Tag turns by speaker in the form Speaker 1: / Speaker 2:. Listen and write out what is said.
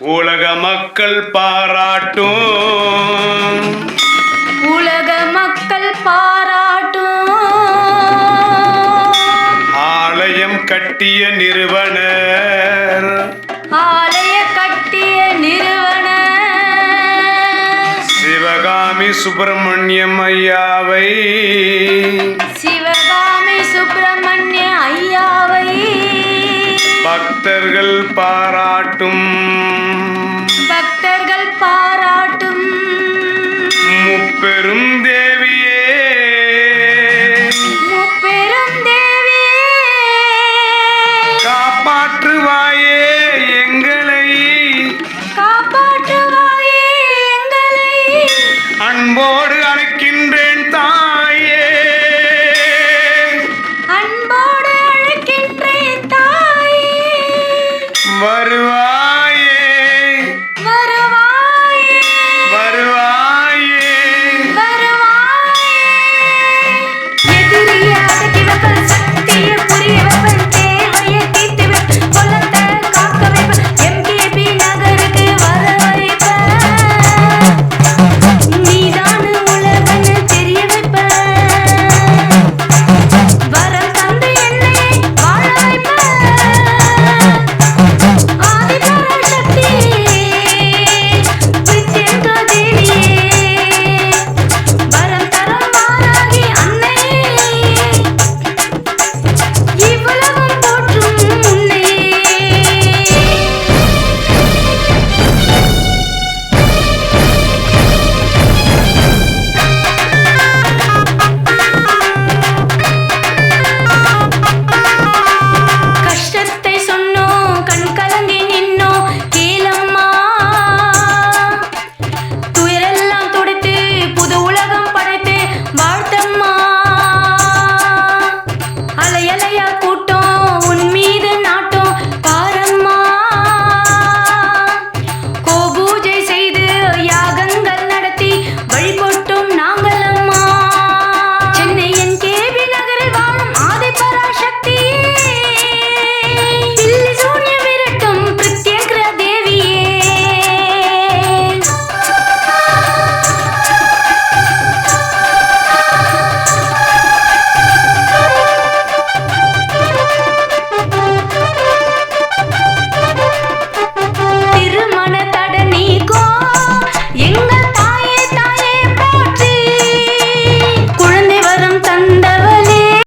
Speaker 1: உலக மக்கள் பாராட்டும்,
Speaker 2: உலக மக்கள் பாராட்டும்
Speaker 1: ஆலயம் கட்டிய நிறுவனர்,
Speaker 2: ஆலய கட்டிய நிறுவனர்
Speaker 1: சிவகாமி சுப்பிரமணியம் ஐயாவை,
Speaker 2: சிவகாமி சுப்பிரமணிய ஐயாவை
Speaker 1: பக்தர்கள் பாராட்டும்,
Speaker 2: பக்தர்கள் பாராட்டும்
Speaker 1: முப்பெரும் தேவியே,
Speaker 2: முப்பெரும் தேவியே
Speaker 1: காப்பாற்றுவாயே எங்களை,
Speaker 2: காப்பாற்றுவாயே எங்களை
Speaker 1: அன்போடு அழைக்கின்றேன் தாயே,
Speaker 2: அன்போடு அழைக்கின்றேன் தாயே
Speaker 1: வருவாய்